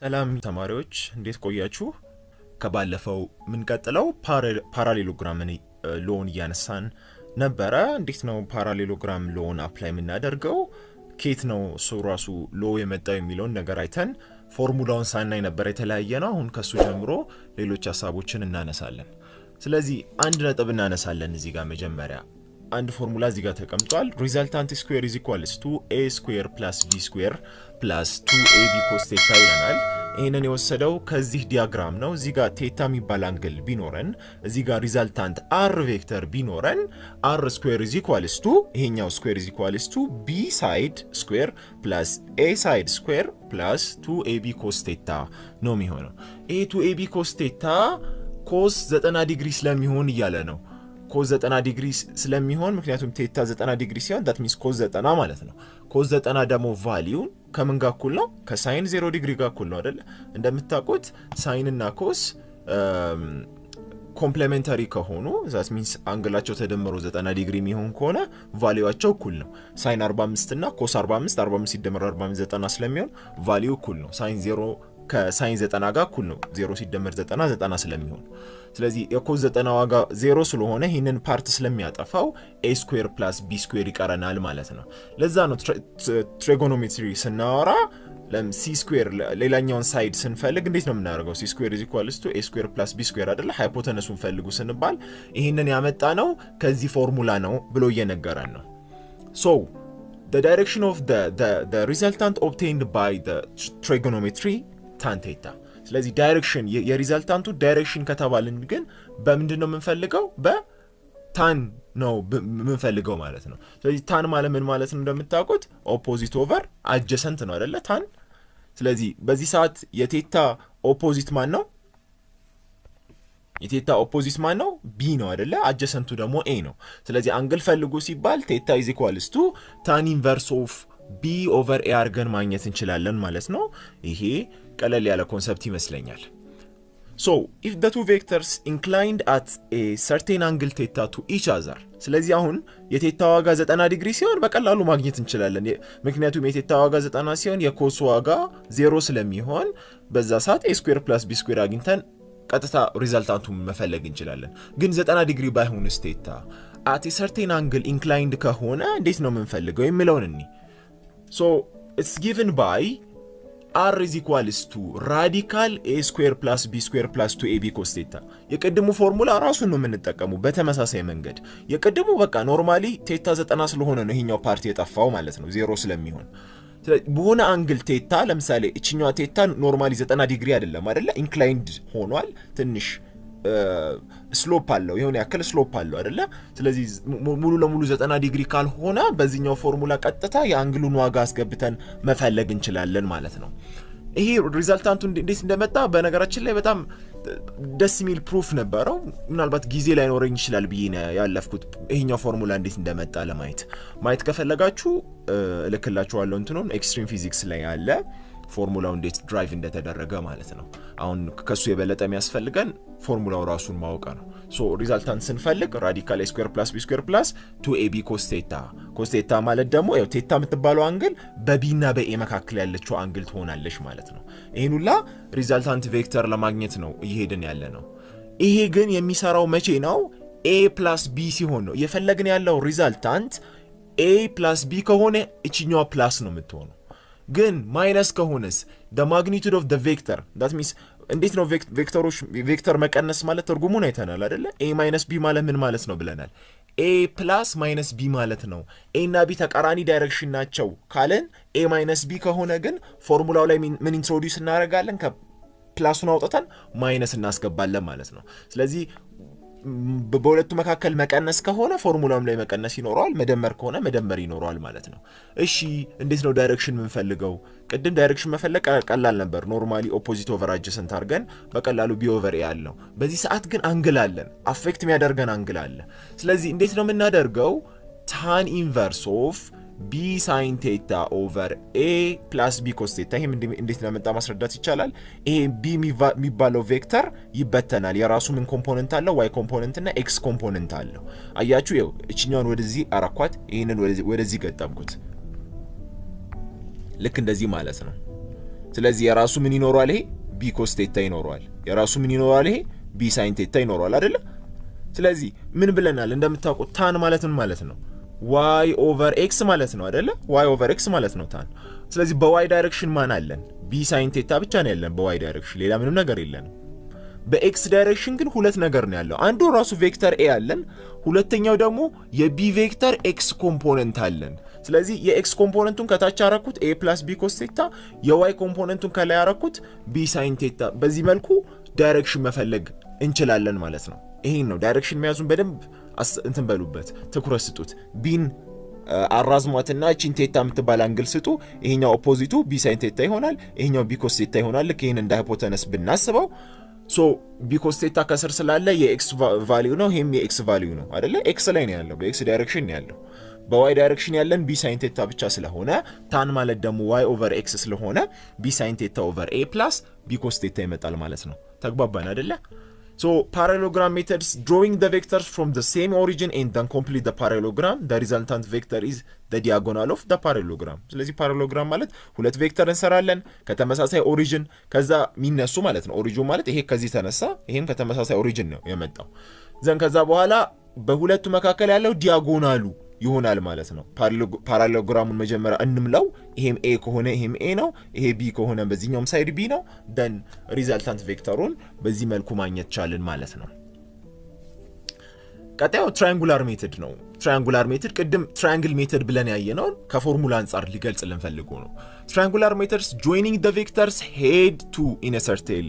ሰላም ተማሪዎች እንዴት ቆያችሁ? ከባለፈው ምን ቀጥለው ፓራሌሎግራምን ሎን ያነሳን ነበረ። እንዴት ነው ፓራሌሎግራም ሎን አፕላይ የምናደርገው? ኬት ነው እሱ ራሱ ሎ የመጣው የሚለውን ነገር አይተን ፎርሙላውን ሳናይ ነበር የተለያየ ነው። አሁን ከሱ ጀምሮ ሌሎች ሐሳቦችን እናነሳለን። ስለዚህ አንድ ነጥብ እናነሳለን እዚህ ጋር መጀመሪያ አንድ ፎርሙላ እዚህ ጋር ተቀምጧል። ሪዛልታንት ስኩዌር ኢዝ ኢኳልስ ቱ a ስኩዌር + b ስኩዌር + 2ab cos ቴታ ይለናል። ይሄንን የወሰደው ከዚህ ዲያግራም ነው። እዚህ ጋር ቴታ የሚባል አንግል ቢኖረን እዚህ ጋር ሪዛልታንት r ቬክተር ቢኖረን r ስኩዌር ኢዝ ኢኳልስ ቱ ይሄኛው ስኩዌር ኢዝ ኢኳልስ ቱ b ሳይድ ስኩዌር + a ሳይድ ስኩዌር + 2ab cos ቴታ ነው የሚሆነው። ይሄ 2ab cos ቴታ cos 90 ዲግሪ ስለሚሆን እያለ ነው። cos 90 ዲግሪ ስለሚሆን ምክንያቱም ቴታ 90 ዲግሪ ሲሆን that means cos 90 ማለት ነው። cos 90 ደግሞ ቫልዩ ከምን ጋር እኩል ነው? ከሳይን 0 ዲግሪ ጋር እኩል ነው አይደል? እንደምታውቁት ሳይን እና ኮስ ኮምፕሊሜንታሪ ከሆኑ that means አንግላቸው ተደምሮ 90 ዲግሪ የሚሆን ከሆነ ቫልዩአቸው እኩል ነው። ሳይን 45 እና ኮስ 45 ሲደመር 45 90 ስለሚሆን ቫልዩ እኩል ነው። ሳይን 0 ከሳይን 90 ጋር እኩል ነው። 0 ሲደመር 90 ስለሚሆን ስለዚህ የኮስ 90 ዋጋ 0 ስለሆነ ይሄንን ፓርት ስለሚያጠፋው a ስኩዌር + b ስኩዌር ይቀረናል ማለት ነው። ለዛ ነው ትሪጎኖሜትሪ ስናወራ c ስኩዌር ሌላኛውን ሳይድ ስንፈልግ እንዴት ነው የምናደርገው? c ስኩዌር = a ስኩዌር + b ስኩዌር አይደለ? ሃይፖተነሱን ፈልጉ ስንባል ይሄንን ያመጣ ነው ከዚህ ፎርሙላ ነው ብሎ እየነገረን ነው። so the direction of the resultant obtained by the trigonometry tan theta ስለዚህ ዳይሬክሽን የሪዛልታንቱ ዳይሬክሽን ከተባልን ግን በምንድን ነው የምንፈልገው? በታን ነው የምንፈልገው ማለት ነው። ስለዚህ ታን ማለት ምን ማለት ነው? እንደምታውቁት ኦፖዚት ኦቨር አጀሰንት ነው አይደለ? ታን። ስለዚህ በዚህ ሰዓት የቴታ ኦፖዚት ማን ነው? የቴታ ኦፖዚት ማን ነው? ቢ ነው አይደለ? አጀሰንቱ ደግሞ ኤ ነው። ስለዚህ አንግል ፈልጉ ሲባል ቴታ = ታን ኢንቨርስ ኦፍ b ኦቨር a አድርገን ማግኘት እንችላለን ማለት ነው። ይሄ ቀለል ያለ ኮንሰፕት ይመስለኛል። so if the two vectors inclined at a certain angle theta to each other ስለዚህ አሁን የቴታ ዋጋ 90 ዲግሪ ሲሆን በቀላሉ ማግኘት እንችላለን። ምክንያቱም የቴታ ዋጋ 90 ሲሆን የኮስ ዋጋ 0 ስለሚሆን በዛ ሰዓት a ስኩዌር + b ስኩዌር አግኝተን ቀጥታ ሪዛልታንቱን መፈለግ እንችላለን። ግን 90 ዲግሪ ባይሆንስ ቴታ at a certain angle inclined ከሆነ እንዴት ነው የምንፈልገው የሚለውን እንይ። so it's given by r = radical a square + b square + 2ab cos theta የቀድሙ ፎርሙላ ራሱን ነው የምንጠቀመው በተመሳሳይ መንገድ። የቀድሙ በቃ ኖርማሊ ቴታ 90 ስለሆነ ነው ይሄኛው ፓርቲ የጠፋው ማለት ነው 0 ስለሚሆን። በሆነ አንግል ቴታ ለምሳሌ እቺኛው ቴታ ኖርማሊ 90 ዲግሪ አይደለም አይደለ? ኢንክላይንድ ሆኗል ትንሽ ስሎፕ አለው የሆነ ያክል ስሎፕ አለው አይደለ? ስለዚህ ሙሉ ለሙሉ 90 ዲግሪ ካልሆነ በዚህኛው ፎርሙላ ቀጥታ የአንግሉን ዋጋ አስገብተን መፈለግ እንችላለን ማለት ነው። ይሄ ሪዛልታንቱ እንዴት እንደመጣ በነገራችን ላይ በጣም ደስ የሚል ፕሩፍ ነበረው። ምናልባት ጊዜ ላይ ኖረኝ ይችላል ብዬ ያለፍኩት ይሄኛው ፎርሙላ እንዴት እንደመጣ ማየት ከፈለጋችሁ እልክላችኋለሁ። እንትኑን ኤክስትሪም ፊዚክስ ላይ ያለ ፎርሙላው እንዴት ድራይቭ እንደተደረገ ማለት ነው። አሁን ከሱ የበለጠ የሚያስፈልገን ፎርሙላው ራሱን ማወቅ ነው። ሶ ሪዛልታንት ስንፈልግ ራዲካል a ስኩዌር + b ስኩዌር + 2ab cos theta cos theta ማለት ደግሞ ያው ቴታ የምትባለው አንግል በb እና በa መካከል ያለችው አንግል ትሆናለች ማለት ነው። ይሄን ሁላ ሪዛልታንት ቬክተር ለማግኘት ነው እየሄድን ያለ ነው። ይሄ ግን የሚሰራው መቼ ነው? a + b ሲሆን ነው። እየፈለግን ያለው ሪዛልታንት a + b ከሆነ እቺኛው ፕላስ ነው የምትሆነው። ግን ማይነስ ከሆነስ the magnitude of the vector that means እንዴት ነው ቬክተር መቀነስ ማለት ትርጉሙን አይተናል አይደለ? a - b ማለት ምን ማለት ነው ብለናል? a + - b ማለት ነው። a እና b ተቃራኒ ዳይሬክሽን ናቸው ካለን a - b ከሆነ ግን ፎርሙላው ላይ ምን ኢንትሮዲዩስ እናደርጋለን? ከፕላሱን አውጥተን ማይነስ እናስገባለን ማለት ነው። ስለዚህ በሁለቱ መካከል መቀነስ ከሆነ ፎርሙላውም ላይ መቀነስ ይኖረዋል፣ መደመር ከሆነ መደመር ይኖረዋል ማለት ነው። እሺ እንዴት ነው ዳይሬክሽን የምንፈልገው? ቅድም ዳይሬክሽን መፈለግ ቀላል ነበር። ኖርማሊ ኦፖዚት ኦቨር አጀሰንት አድርገን በቀላሉ b ኦቨር a ያለው። በዚህ ሰዓት ግን አንግል አለን፣ አፌክት የሚያደርገን አንግል አለ። ስለዚህ እንዴት ነው የምናደርገው? ታን ኢንቨርስ ኦፍ b sin theta over a plus b cos theta ይሄም እንዴት ለመጣ ማስረዳት ይቻላል። ይሄ b የሚባለው ቬክተር ይበተናል። የራሱ ምን ኮምፖነንት አለው? y ኮምፖነንት እና x ኮምፖነንት አለው። አያችሁ ይኸው እቺኛውን ወደዚህ አራኳት፣ ይሄንን ወደዚህ ገጠምኩት። ልክ እንደዚህ ማለት ነው። ስለዚህ የራሱ ምን ይኖራል ይሄ b cos ቴታ ይኖራል የራሱ ምን ይኖራል ይሄ b sin ቴታ ይኖራል አይደለ ስለዚህ ምን ብለናል እንደምታውቁት tan ማለት ነው y over x ማለት ነው አይደለ y over x ማለት ነው tan ስለዚህ በy ዳይሬክሽን ማን አለን b sin ቴታ ብቻ ነው ያለን በy ዳይሬክሽን ሌላ ምንም ነገር የለንም በx ዳይሬክሽን ግን ሁለት ነገር ነው ያለው አንዱ ራሱ ቬክተር a አለን ሁለተኛው ደግሞ የb ቬክተር x ኮምፖነንት አለን ስለዚህ የx ኮምፖነንቱን ከታች አረኩት a + b cos ቴታ የy ኮምፖነንቱን ከላይ አረኩት b sin ቴታ በዚህ መልኩ ዳይሬክሽን መፈለግ እንችላለን ማለት ነው ይሄን ነው ዳይሬክሽን መያዙን በደንብ እንትን በሉበት ትኩረት ስጡት ቢን አራዝሟትና እቺን ቴታ የምትባል አንግል ስጡ ይሄኛው ኦፖዚቱ b sin ቴታ ይሆናል ይሄኛው b cos ቴታ ይሆናል ልክ ይሄን እንደ ሃይፖተነስ ብናስበው ሶ b cos ቴታ ከስር ስላለ የx ቫልዩ ነው ይሄም የx ቫልዩ ነው አይደለ x ላይ ነው ያለው በx ዳይሬክሽን ነው ያለው በy ዳይሬክሽን ያለን b sin ቴታ ብቻ ስለሆነ tan ማለት ደግሞ y over x ስለሆነ b sin ቴታ over a plus b cos ቴታ ይመጣል ማለት ነው ተግባባን አይደለ So parallelogram methods drawing the vectors from the same origin and then complete the parallelogram the resultant vector is the diagonal of the parallelogram ስለዚህ parallelogram ማለት ሁለት ቬክተር እንሰራለን ከተመሳሳይ ኦሪጅን ከዛ ሚነሱ ማለት ነው ኦሪጅን ማለት ይሄ ከዚህ ተነሳ ይሄም ከተመሳሳይ ኦሪጅን ነው የመጣው ዘን ከዛ በኋላ በሁለቱ መካከል ያለው ዲያጎናሉ ይሆናል ማለት ነው ፓራሌሎግራሙን መጀመሪያ እንምለው ይሄም a ከሆነ ይሄም a ነው ይሄ b ከሆነ በዚህኛውም ሳይድ b ነው then ሪዛልታንት ቬክተሩን በዚህ መልኩ ማግኘት ቻልን ማለት ነው ቀጣዩ ትራያንጉላር ሜተድ ነው ትራያንጉላር ሜተድ ቅድም ትራያንግል ሜተድ ብለን ያየነው ከፎርሙላ አንፃር ሊገልጽልን ፈልጎ ነው ትራያንጉላር ሜተድስ joining the vectors head to in a certain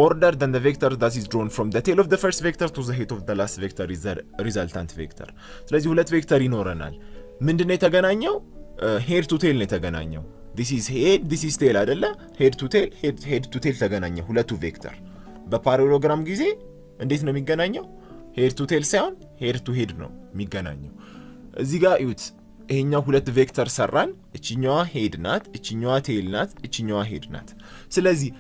order than the vector that is drawn from the tail of the first vector to the head of the last vector is the resultant vector ስለዚህ ሁለት ቬክተር ይኖረናል ምንድነው የተገናኘው head to tail ነው የተገናኘው this is head this is tail አይደለ head to tail ተገናኘ ሁለቱ ቬክተር በፓራሌሎግራም ጊዜ እንዴት ነው የሚገናኘው head to tail ሳይሆን head to head ነው የሚገናኘው እዚህ ጋር እዩት ይሄኛው ሁለት ቬክተር ሰራን እቺኛዋ head ናት እቺኛዋ tail ናት እቺኛዋ head ናት ስለዚህ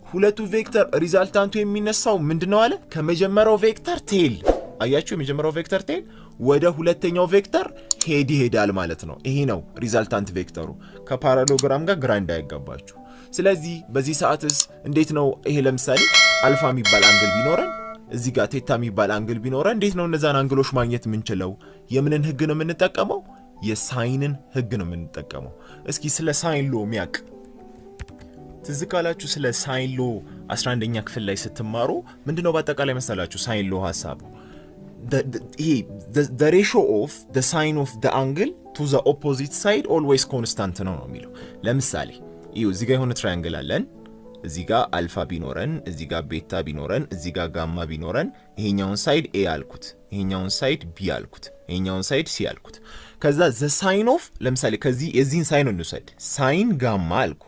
ሁለቱ ቬክተር ሪዛልታንቱ የሚነሳው ምንድነው አለ ከመጀመሪያው ቬክተር ቴል አያችሁ የመጀመሪያው ቬክተር ቴል ወደ ሁለተኛው ቬክተር ሄድ ይሄዳል ማለት ነው ይሄ ነው ሪዛልታንት ቬክተሩ ከፓራሌሎግራም ጋር ግራ እንዳይጋባችሁ ስለዚህ በዚህ ሰዓትስ እንዴት ነው ይሄ ለምሳሌ አልፋ የሚባል አንግል ቢኖረን እዚህ ጋር ቴታ የሚባል አንግል ቢኖረን እንዴት ነው እነዛን አንግሎች ማግኘት የምንችለው የምንን ህግ ነው የምንጠቀመው የሳይንን ህግ ነው የምንጠቀመው እስኪ ስለ ሳይን ሎ የሚያቅ ትዝካላችሁ ስለ ሳይን ሎ 11ኛ ክፍል ላይ ስትማሩ ምንድነው በአጠቃላይ መሰላችሁ ሳይን ሎ ሐሳቡ the ratio of the sine of the angle to the opposite side always constant ነው የሚለው ለምሳሌ ይሄው እዚህ ጋር የሆነ ትራያንግል አለን እዚህ ጋር አልፋ ቢኖረን እዚህ ጋር ቤታ ቢኖረን እዚህ ጋር ጋማ ቢኖረን ይሄኛውን ሳይድ a አልኩት ይሄኛውን ሳይድ b አልኩት ይሄኛውን ሳይድ c አልኩት ከዛ the sine of ለምሳሌ ከዚህ የዚህን ሳይን እንውሰድ ሳይን ጋማ አልኩ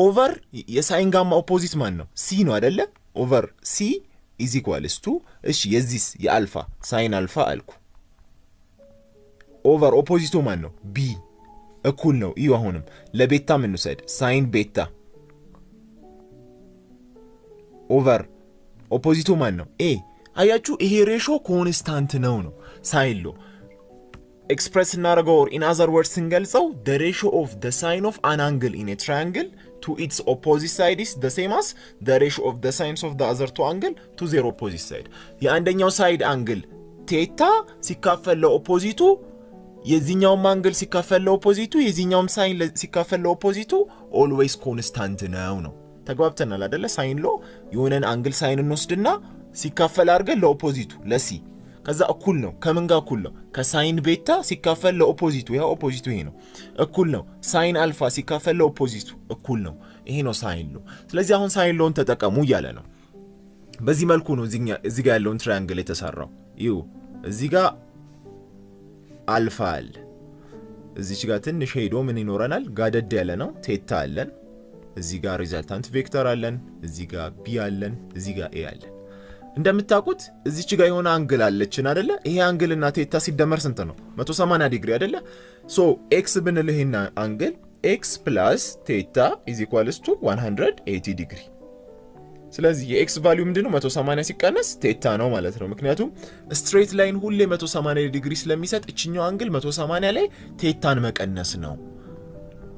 over የሳይን ጋማ ኦፖዚት ማን ነው c ነው አይደለ over c is equals to እሺ የዚስ የአልፋ ሳይን አልፋ አልኩ over ኦፖዚቱ ማን ነው b እኩል ነው እዩ አሁንም ለቤታ ምን እንውሰድ ሳይን ቤታ over ኦፖዚቱ ማን ነው a አያችሁ ይሄ ሬሾ ኮንስታንት ነው ሳይን ሎ express እናደርገው or in other words ስንገልጸው the ratio of the sine of an angle in a triangle to its opposite side is the same as the ratio of the sines of the other two angle to their opposite side የአንደኛው ሳይድ አንግል ቴታ ሲካፈል ለኦፖዚቱ የዚህኛው አንግል ሲካፈል ለኦፖዚቱ የዚህኛው ሳይን ሲካፈል ለኦፖዚቱ always constant ነው ተግባብተናል አይደለ ሳይን ሎ የሆነን አንግል ሳይን እንወስድና ሲካፈል አድርገን ለኦፖዚቱ ለሲ ከዛ እኩል ነው ከምን ጋር እኩል ነው ከሳይን ቤታ ሲካፈል ለኦፖዚቱ ያ ኦፖዚቱ ይሄ ነው እኩል ነው ሳይን አልፋ ሲካፈል ለኦፖዚቱ እኩል ነው ይሄ ነው ሳይን ሎ ስለዚህ አሁን ሳይን ሎን ተጠቀሙ ይያለ ነው በዚህ መልኩ ነው እዚህ ጋር ያለውን ትራያንግል የተሰራው ይው እዚህ ጋር አልፋ አለ እዚህ ጋር ትንሽ ሄዶ ምን ይኖረናል ጋደድ ያለ ነው ቴታ አለን እዚህ ጋር ሪዛልታንት ቬክተር አለን እዚህ ጋር ቢ አለን እዚህ ጋር ኤ አለን እንደምታውቁት እዚች ጋር የሆነ አንግል አለችን አይደለ ይሄ አንግልና ቴታ ሲደመር ስንት ነው 180 ዲግሪ አይደለ ሶ ኤክስ ብንልህና አንግል x plus theta is equals to 180 ዲግሪ ስለዚህ የኤክስ ቫልዩ ምንድነው 180 ሲቀነስ ቴታ ነው ማለት ነው ምክንያቱም ስትሬት ላይን ሁሌ 180 ዲግሪ ስለሚሰጥ እቺኛው አንግል 180 ላይ ቴታን መቀነስ ነው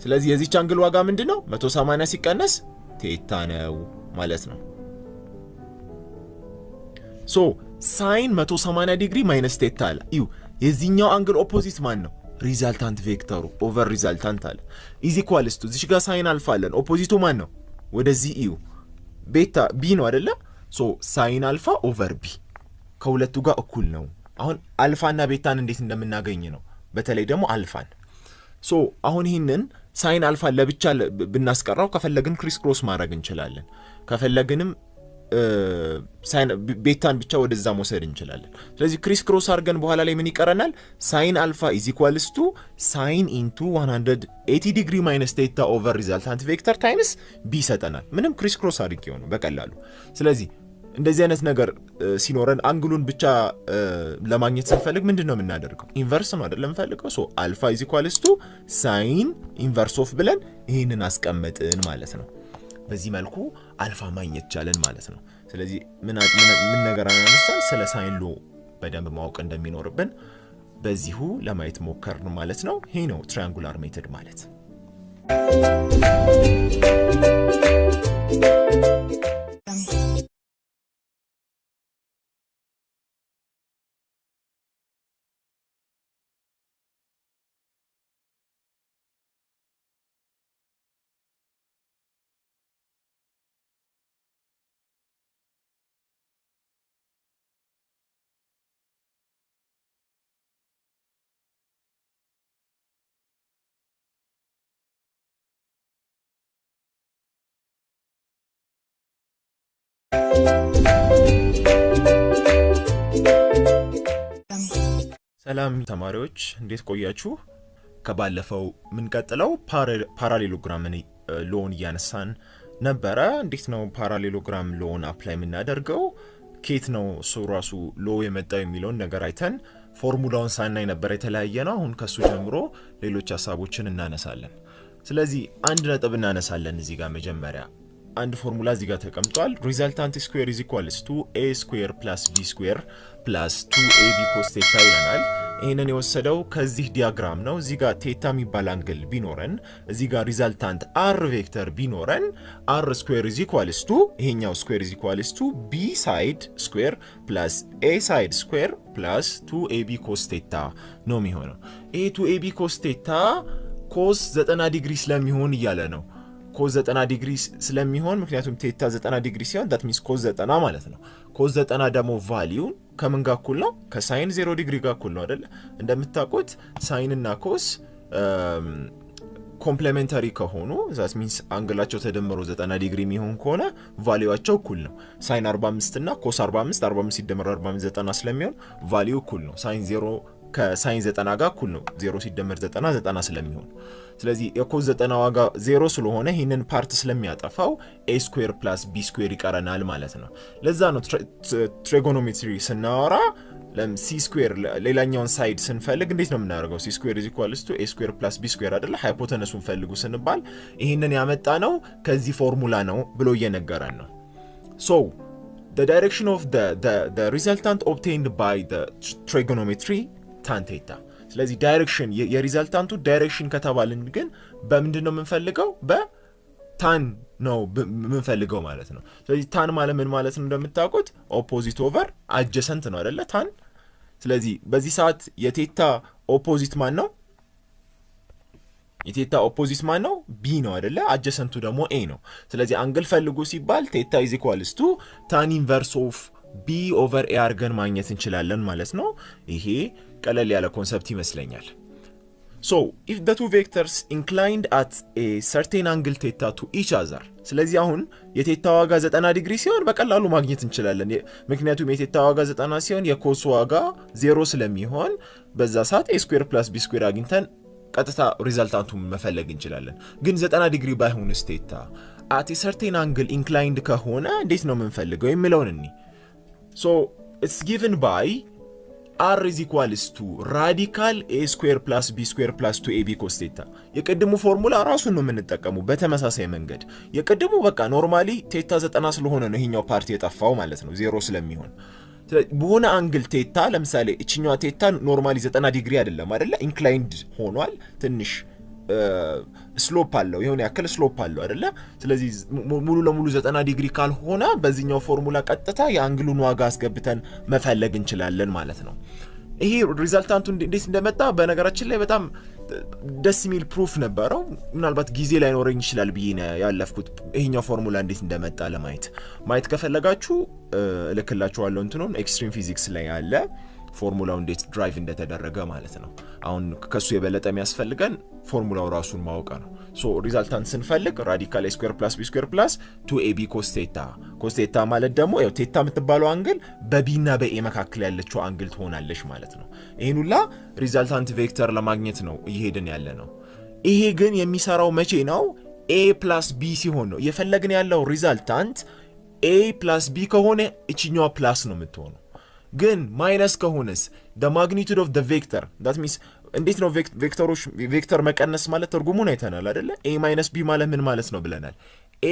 ስለዚህ የዚች አንግል ዋጋ ምንድነው 180 ሲቀነስ ቴታ ነው ማለት ነው ሶ ሳይን 180 ዲግሪ ማይነስ ቴታ አለ እዩ የዚህኛው አንግል ኦፖዚት ማን ነው ሪዛልታንት ቬክተሩ ኦቨር ሪዛልታንት አለ ኢዝ ኢኳልስ ቱ እዚህ ጋር ሳይን አልፋ አለን ኦፖዚቱ ማን ነው ወደዚህ እዩ ቤታ ቢ ነው አይደለ ሶ ሳይን አልፋ ኦቨር ቢ ከሁለቱ ጋር እኩል ነው አሁን አልፋና ቤታን እንዴት እንደምናገኝ ነው በተለይ ደግሞ አልፋን ሶ አሁን ይሄንን ሳይን አልፋ ለብቻ ብናስቀራው ከፈለግን ክሪስ ክሮስ ማድረግ እንችላለን ከፈለግንም ሳይን ቤታን ብቻ ወደዛ መውሰድ እንችላለን ስለዚህ ክሪስ ክሮስ አድርገን በኋላ ላይ ምን ይቀረናል ሳይን አልፋ ኢዝ ኢኳልስ ቱ ሳይን ኢንቱ 180 ዲግሪ ማይነስ ቴታ ኦቨር ሪዛልታንት ቬክተር ታይምስ ቢ ይሰጠናል ምንም ክሪስ ክሮስ አድርጌው ነው በቀላሉ ስለዚህ እንደዚህ አይነት ነገር ሲኖረን አንግሉን ብቻ ለማግኘት ስንፈልግ ምንድነው የምናደርገው ኢንቨርስ ነው አይደለም ፈልገው ሶ አልፋ ኢዝ ኢኳልስ ቱ ሳይን ኢንቨርስ ኦፍ ብለን ይሄንን አስቀመጥን ማለት ነው በዚህ መልኩ አልፋ ማግኘት ቻለን ማለት ነው ስለዚህ ምን ነገር አናነሳን ስለ ሳይን ሎ በደንብ ማወቅ እንደሚኖርብን በዚሁ ለማየት ሞከርን ማለት ነው ይሄ ነው ትራያንጉላር ሜተድ ማለት ሰላም ተማሪዎች እንዴት ቆያችሁ ከባለፈው ምን ቀጥለው ፓራሌሎግራም ሎን ያነሳን ነበረ እንዴት ነው ፓራሌሎግራም ሎን አፕላይ የምናደርገው ኬት ነው ራሱ ሎ የመጣው የሚለውን ነገር አይተን ፎርሙላውን ሳናይ ነበር የተለያየ ነው አሁን ከሱ ጀምሮ ሌሎች ሐሳቦችን እናነሳለን ስለዚህ አንድ ነጥብ እናነሳለን እዚህ ጋር መጀመሪያ አንድ ፎርሙላ እዚህ ጋር ተቀምጧል ሪዛልታንት ስኩዌር ኢዝ ኢኳልስ ቱ a ስኩዌር + b ስኩዌር + 2ab cos ቴታ ይለናል ይሄንን የወሰደው ከዚህ ዲያግራም ነው እዚህ ጋር ቴታ የሚባል አንግል ቢኖረን እዚህ ጋር ሪዛልታንት r ቬክተር ቢኖረን r ስኩዌር ኢዝ ኢኳልስ ቱ ይሄኛው ስኩዌር ኢዝ ኢኳልስ ቱ b ሳይድ ስኩዌር + a ሳይድ ስኩዌር + 2ab cos ቴታ ነው የሚሆነው ይሄ 2ab cos ቴታ cos 90 ዲግሪ ስለሚሆን ይያለ ነው cos 90 ዲግሪ ስለሚሆን ምክንያቱም ቴታ 90 ዲግሪ ሲሆን that means cos 90 ማለት ነው cos 90 ደግሞ ቫልዩ ከምን ጋር እኩል ነው ከሳይን 0 ዲግሪ ጋር እኩል ነው አይደል እንደምታውቁት ሳይን እና ኮስ ኮምፕሊሜንታሪ ከሆኑ that means አንግላቸው ተደምሮ 90 ዲግሪ የሚሆን ከሆነ ቫልዩአቸው እኩል ነው ሳይን 45 እና ኮስ 45 ሲደመር 45 90 ስለሚሆን ቫልዩ እኩል ነው ሳይን 0 ከሳይን 90 ጋር እኩል ነው 0 ሲደመር 90 ስለሚሆን ስለዚህ የኮስ 90 ዋጋ 0 ስለሆነ ይሄንን ፓርት ስለሚያጠፋው a ስኩዌር + b ስኩዌር ይቀረናል ማለት ነው ለዛ ነው ትሪጎኖሜትሪ ስናወራ c ስኩዌር ሌላኛውን ሳይድ ስንፈልግ እንዴት ነው የምናደርገው c ስኩዌር = a ስኩዌር + b ስኩዌር አይደለ ሃይፖተነሱን ፈልጉ ስንባል ይሄንን ያመጣ ነው ከዚህ ፎርሙላ ነው ብሎ እየነገረን ነው so the direction of the resultant obtained by the trigonometry tan theta ስለዚህ ዳይሬክሽን የሪዛልታንቱ ዳይሬክሽን ከተባልን ግን በምንድነው የምንፈልገው በታን ነው የምንፈልገው ማለት ነው ስለዚህ ታን ማለት ምን ማለት ነው እንደምታውቁት ኦፖዚት ኦቨር አጀሰንት ነው አይደለ ታን ስለዚህ በዚህ ሰዓት የቴታ ኦፖዚት ማን ነው የቴታ ኦፖዚት ማን ነው b ነው አይደለ አጀሰንቱ ደግሞ a ነው ስለዚህ አንግል ፈልጉ ሲባል ቴታ = tan inverse of b over a አርገን ማግኘት እንችላለን ማለት ነው ይሄ ቀለል ያለ ኮንሰፕት ይመስለኛል so if the two vectors inclined at a certain angle theta to each other ስለዚህ አሁን የቴታ ዋጋ 90 ዲግሪ ሲሆን በቀላሉ ማግኘት እንችላለን ምክንያቱም የቴታ ዋጋ 90 ሲሆን የኮስ ዋጋ 0 ስለሚሆን በዛ ሰዓት a ስኩዌር + b ስኩዌር አግኝተን ቀጥታ ሪዛልታንቱን መፈለግ እንችላለን ግን 90 ዲግሪ ባይሆንስ ቴታ at a certain angle inclined ከሆነ እንዴት ነው የምንፈልገው የሚለውን እንይ so it's given by r is equals to radical a square plus b square plus 2ab cos theta የቀድሙ ፎርሙላ ራሱን ነው የምንጠቀመው በተመሳሳይ መንገድ የቀድሙ በቃ ኖርማሊ ቴታ 90 ስለሆነ ነው ይሄኛው ፓርት የጠፋው ማለት ነው 0 ስለሚሆን በሆነ አንግል ቴታ ለምሳሌ እቺኛው ቴታ ኖርማሊ 90 ዲግሪ አይደለም አይደለ ኢንክላይንድ ሆኗል ትንሽ ስሎፕ አለው የሆነ ያክል ስሎፕ አለው አይደለ ስለዚህ ሙሉ ለሙሉ 90 ዲግሪ ካልሆነ በዚህኛው ፎርሙላ ቀጥታ የአንግሉን ዋጋ አስገብተን መፈለግ እንችላለን ማለት ነው ይሄ ሪዛልታንቱ እንዴት እንደመጣ በነገራችን ላይ በጣም ደስ የሚል ፕሩፍ ነበረው ምናልባት ጊዜ ላይ ኖረኝ ይችላል ብዬ ያለፍኩት ይሄኛው ፎርሙላ እንዴት እንደመጣ ለማየት ከፈለጋችሁ ልክላችኋለሁ እንትኑን ኤክስትሪም ፊዚክስ ላይ ያለ ፎርሙላው እንዴት ድራይቭ እንደተደረገ ማለት ነው አሁን ከሱ የበለጠ የሚያስፈልገን ፎርሙላው ራሱን ማወቅ ነው ሶ ሪዛልታንት ስንፈልግ ራዲካል a square plus b square plus 2ab cos theta ማለት ደግሞ ያው ቴታ የምትባለው አንግል በb እና በa መካከል ያለችው አንግል ትሆናለች ማለት ነው ይሄን ሁላ ሪዛልታንት ቬክተር ለማግኘት ነው እየሄድን ያለ ነው ይሄ ግን የሚሰራው መቼ ነው a plus b ሲሆን ነው የፈለግን ያለው ሪዛልታንት a plus b ከሆነ እቺኛው ፕላስ ነው የምትሆነው ግን ማይነስ ከሆነስ the magnitude of the vector that means እንዴት ነው ቬክተር መቀነስ ማለት ትርጉሙን አይተናል አይደለ a minus b ማለት ምን ማለት ነው ብለናል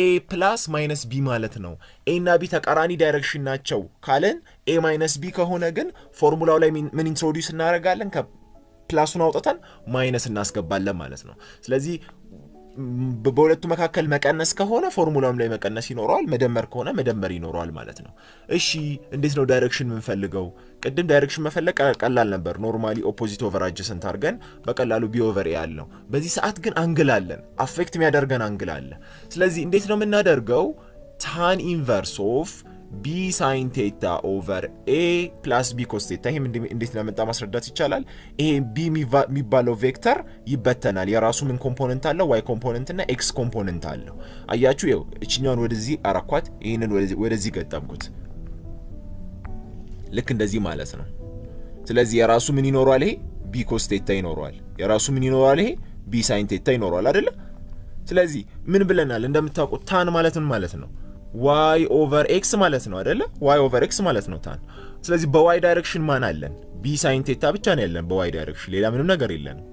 a plus minus b ማለት ነው a እና b ተቃራኒ ዳይሬክሽን ናቸው ካለን a minus b ከሆነ ግን ፎርሙላው ላይ ምን ኢንትሮዲዩስ እናደርጋለን ከፕላሱን አውጥተን ማይነስ እናስገባለን ማለት ነው ስለዚህ በሁለቱ መካከል መቀነስ ከሆነ ፎርሙላውም ላይ መቀነስ ይኖራል መደመር ከሆነ መደመር ይኖራል ማለት ነው እሺ እንዴት ነው ዳይሬክሽን የምንፈልገው ቅድም ዳይሬክሽን መፈለግ ቀላል ነበር ኖርማሊ ኦፖዚት ኦቨር አጀሰንት አድርገን በቀላሉ b ኦቨር a ያለው በዚህ ሰዓት ግን አንግል አለን አፌክት የሚያደርገን አንግል አለ ስለዚህ እንዴት ነው የምናደርገው tan inverse of b sin theta over a plus b cos theta ይሄም እንዴት ለመጣ ማስረዳት ይቻላል ይሄ b የሚባለው ቬክተር ይበተናል የራሱ ምን ኮምፖነንት አለው y ኮምፖነንት እና x ኮምፖነንት አለው አያችሁ ይው እቺኛውን ወደዚህ አራኳት ይሄንን ወደዚህ ገጠምኩት ልክ እንደዚህ ማለት ነው ስለዚህ የራሱ ምን ይኖራል ይሄ b cos theta ይኖራል የራሱ ምን ይኖራል ይሄ b sin theta ይኖራል አይደለ ስለዚህ ምን ብለናል እንደምታውቁት tan ማለት ምን ማለት ነው y over x ማለት ነው አይደለ y over x ማለት ነው tan ስለዚህ በy ዳይሬክሽን ማን አለን b sin theta ብቻ ነው ያለን በy ዳይሬክሽን ሌላ ምንም ነገር የለንም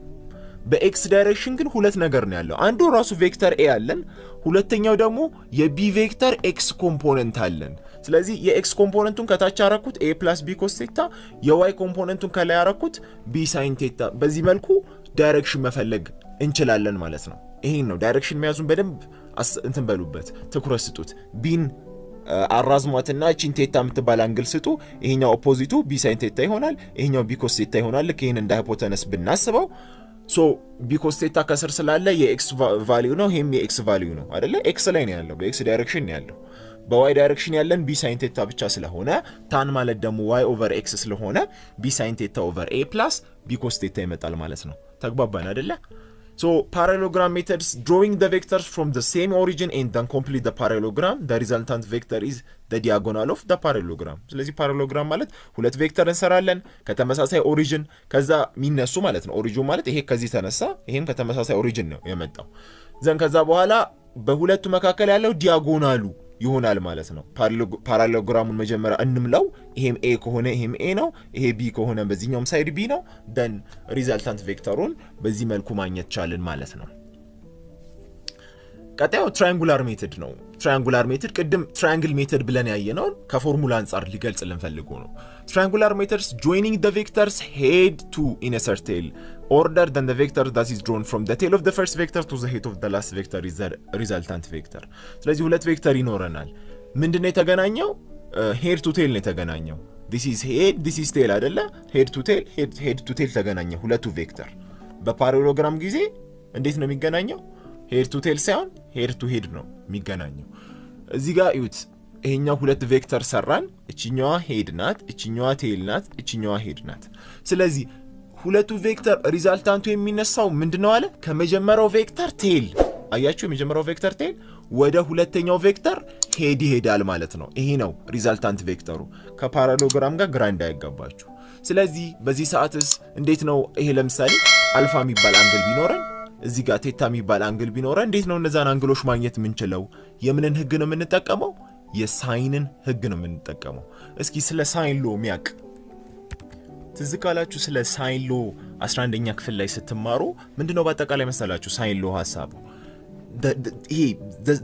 በx ዳይሬክሽን ግን ሁለት ነገር ነው ያለው አንዱ ራሱ ቬክተር a አለን ሁለተኛው ደግሞ የb ቬክተር x ኮምፖነንት አለን ስለዚህ የx ኮምፖነንቱን ከታች አረኩት a + b cos theta የy ኮምፖነንቱን ከላይ አረኩት b sin theta በዚህ መልኩ ዳይሬክሽን መፈለግ እንችላለን ማለት ነው ይሄን ነው ዳይሬክሽን መያዙን በደንብ እንትን በሉበት ትኩረት ስጡት ቢን አራዝሟትና እቺን ቴታ የምትባል አንግል ስጡ ይሄኛው ኦፖዚቱ b sin theta ይሆናል ይሄኛው b cos theta ይሆናል ልክ ይሄን እንደ ሃይፖተነስ ብናስበው ሶ b cos theta ከስር ስላለ የx ቫልዩ ነው ይሄም የx ቫልዩ ነው አይደለ x ላይ ነው ያለው በx ዳይሬክሽን ነው ያለው በy ዳይሬክሽን ያለን b sin theta ብቻ ስለሆነ tan ማለት ደግሞ y over x ስለሆነ b sin theta over a plus b cos theta ይመጣል ማለት ነው ተግባባን አይደለ So parallelogram methods drawing the vectors from the same origin and then complete the parallelogram the resultant vector is the diagonal of the parallelogram ስለዚህ parallelogram ማለት ሁለት ቬክተር እንሰራለን ከተመሳሳይ ኦሪጅን ከዛ ሚነሱ ማለት ነው ኦሪጅኑ ማለት ይሄ ከዚህ ተነሳ ይሄም ከተመሳሳይ ኦሪጅን ነው የመጣው ዘን ከዛ በኋላ በሁለቱ መካከል ያለው ዲያጎናሉ ይሆናል ማለት ነው ፓራሌሎግራሙን መጀመሪያ እንምለው ይሄም a ከሆነ ይሄም a ነው ይሄ b ከሆነ በዚህኛውም ሳይድ b ነው then ሪዛልታንት ቬክተሩን በዚህ መልኩ ማግኘት ቻልን ማለት ነው ቀጣዩ ትራያንጉላር ሜተድ ነው ትራያንጉላር ሜተድ ቅድም ትራያንግል ሜተድ ብለን ያየነው ከፎርሙላ አንፃር ሊገልጽ ልንፈልጉ ነው triangular methods joining the vectors head to in a certain order than the vector that is drawn from the tail of the first vector to the head of the last vector is the resultant vector ስለዚህ ሁለት ቬክተር ይኖረናል ምንድነው የተገናኘው head to tail ነው የተገናኘው this is head this is tail አይደለ head to tail ተገናኘ ሁለቱ ቬክተር በፓራሌሎግራም ጊዜ እንዴት ነው የሚገናኘው head to tail ሳይሆን head to head ነው የሚገናኘው እዚህ ጋር እዩት ይሄኛው ሁለት ቬክተር ሰራን እቺኛዋ ሄድ ናት እቺኛዋ ቴል ናት እቺኛዋ ሄድ ናት ስለዚህ ሁለቱ ቬክተር ሪዛልታንቱ የሚነሳው ምንድነው አለ ከመጀመሪያው ቬክተር ቴል አያችሁ የመጀመሪያው ቬክተር ቴል ወደ ሁለተኛው ቬክተር ሄድ ይሄዳል ማለት ነው ይሄ ነው ሪዛልታንት ቬክተሩ ከፓራሌሎግራም ጋር ግራ እንዳይጋባችሁ ስለዚህ በዚህ ሰዓትስ እንዴት ነው ይሄ ለምሳሌ አልፋ የሚባል አንግል ቢኖረን እዚህ ጋር ቴታ የሚባል አንግል ቢኖረን እንዴት ነው እነዛን አንግሎች ማግኘት የምንችለው የምንን ህግ ነው የምንጠቀመው የሳይንን ህግ ነው የምንጠቀመው እስኪ ስለ ሳይን ሎ የሚያቅ ትዝካላችሁ ስለ ሳይን ሎ 11ኛ ክፍል ላይ ስትማሩ ምንድነው በአጠቃላይ መሰላችሁ ሳይን ሎ ሐሳቡ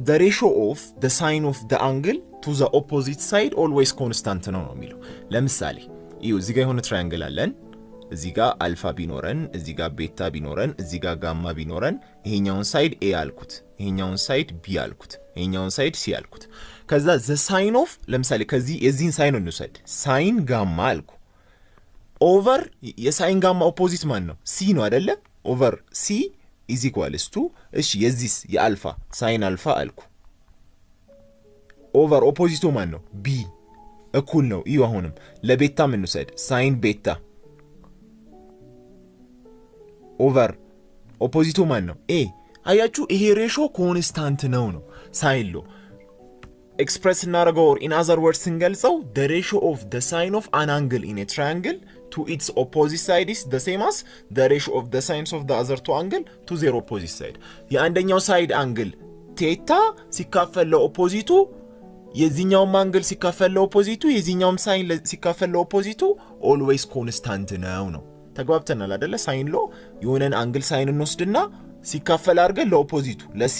the ratio of the sine of the angle to the opposite side always constant ነው የሚለው ለምሳሌ እዩ እዚህ ጋር የሆነ ትራያንግል አለን እዚህ ጋር አልፋ ቢኖረን እዚህ ጋር ቤታ ቢኖረን እዚህ ጋር ጋማ ቢኖረን ይሄኛውን ሳይድ ኤ አልኩት ይሄኛውን ሳይድ ቢ አልኩት ይሄኛውን ሳይድ ሲ አልኩት ከዛ ዘ ሳይን ኦፍ ለምሳሌ ከዚህ የዚህን ሳይን እንውሰድ ሳይን ጋማ አልኩ ኦቨር የሳይን ጋማ ኦፖዚት ማን ነው ሲ ነው አይደለ ኦቨር ሲ is equals to እሺ የዚህስ የአልፋ ሳይን አልፋ አልኩ ኦቨር ኦፖዚቱ ማን ነው ቢ እኩል ነው እዩ አሁንም ለቤታ ምን እንውሰድ ሳይን ቤታ ኦቨር ኦፖዚቱ ማን ነው ኤ አያችሁ ይሄ ሬሾ ኮንስታንት ነው ሳይን ሎ ኤክስፕረስ እናደርገው or in other words ስንገልጸው the ratio of the sine of an angle in a triangle to its opposite side is the same as the ratio of the sines of the other two angle to their opposite side የአንደኛው ሳይድ አንግል ቴታ ሲካፈል ለኦፖዚቱ የዚህኛው አንግል ሲካፈል ለኦፖዚቱ የዚህኛው ሳይን ሲካፈል ለኦፖዚቱ always constant ነው ተግባብተናል አይደለ ሳይን ሎ የሆነን አንግል ሳይን እንወስድና ሲካፈል አድርገን ለኦፖዚቱ ለሲ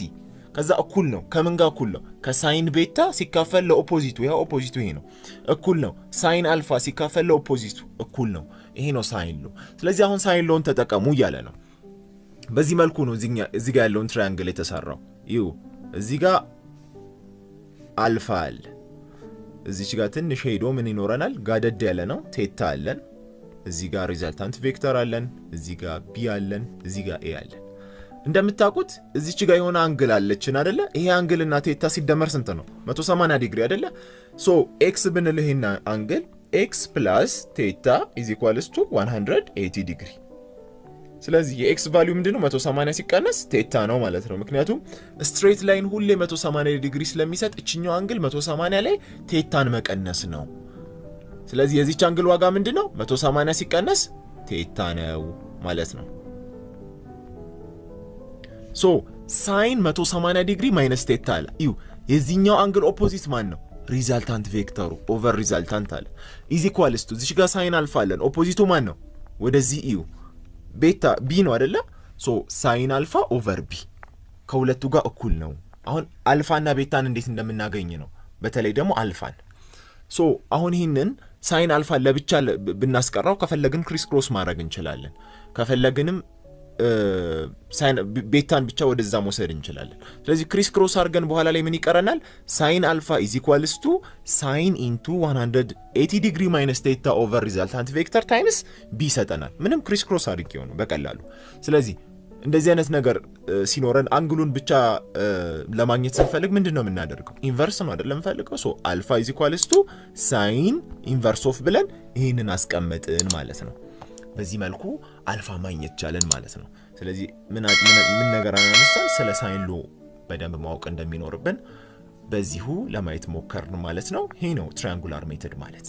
ከዛ እኩል ነው ከምን ጋር እኩል ነው ከሳይን ቤታ ሲካፈል ለኦፖዚቱ ያ ኦፖዚቱ ይሄ ነው እኩል ነው ሳይን አልፋ ሲካፈል ለኦፖዚቱ እኩል ነው ይሄ ነው ሳይን ሎ ስለዚህ አሁን ሳይን ሎን ተጠቀሙ ይያለ ነው በዚህ መልኩ ነው እዚህ ጋር ያለውን ትራያንግል የተሰራው እዩ እዚህ ጋር አልፋ አለ እዚህ ጋር ትንሽ ሄዶ ምን ይኖረናል ጋደድ ያለ ነው ቴታ አለን እዚህ ጋር ሪዛልታንት ቬክተር አለን እዚህ ጋር ቢ አለን እዚህ ጋር ኤ አለን እንደምታውቁት እዚች ጋር የሆነ አንግል አለችን አይደለ ይሄ አንግል እና ቴታ ሲደመር ስንት ነው 180 ዲግሪ አይደለ ሶ ኤክስ ብንልህና አንግል ኤክስ + ቴታ = 180 ዲግሪ ስለዚህ የኤክስ ቫልዩ ምንድነው 180 ሲቀነስ ቴታ ነው ማለት ነው ምክንያቱም ስትሬት ላይን ሁሌ 180 ዲግሪ ስለሚሰጥ እቺኛው አንግል 180 ላይ ቴታን መቀነስ ነው ስለዚህ የዚች አንግል ዋጋ ምንድነው 180 ሲቀነስ ቴታ ነው ማለት ነው ሶ ሳይን 180 ዲግሪ ማይነስ ቴታ አለ እዩ የዚህኛው አንግል ኦፖዚት ማን ነው ሪዛልታንት ቬክተሩ ኦቨር ሪዛልታንት አለ = እዚህ ጋር ሳይን አልፋ አለን ኦፖዚቱ ማን ነው ወደዚህ እዩ ቤታ ቢ ነው አይደለ ሶ ሳይን አልፋ ኦቨር ቢ ከሁለቱ ጋር እኩል ነው አሁን አልፋና ቤታን እንዴት እንደምናገኝ ነው በተለይ ደግሞ አልፋን ሶ አሁን ይሄንን ሳይን አልፋ ለብቻ ብናስቀራው ከፈለግን ክሪስ ክሮስ ማድረግ እንችላለን ከፈለግንም ሳይን ቤታን ብቻ ወደዛ መውሰድ እንችላለን ስለዚህ ክሪስ ክሮስ አድርገን በኋላ ላይ ምን ይቀረናል ሳይን አልፋ = ሳይን ኢንቱ 180 ዲግሪ ማይነስ ቴታ ኦቨር ሪዛልታንት ቬክተር ታይምስ ቢ ሰጠናል ምንም ክሪስ ክሮስ አድርጌው ነው በቀላሉ ስለዚህ እንደዚህ አይነት ነገር ሲኖረን አንግሉን ብቻ ለማግኘት ስንፈልግ ምንድነው የምናደርገው ኢንቨርስ ነው አይደለም ፈልገው ሶ አልፋ = ሳይን ኢንቨርስ ኦፍ ብለን ይሄንን አስቀመጥን ማለት ነው በዚህ መልኩ አልፋ ማግኘት ቻለን ማለት ነው ስለዚህ ምን ነገር አናነሳን ስለ ሳይን ሎ በደንብ ማወቅ እንደሚኖርብን በዚሁ ለማየት ሞከርን ማለት ነው ይሄ ነው ትራያንጉላር ሜተድ ማለት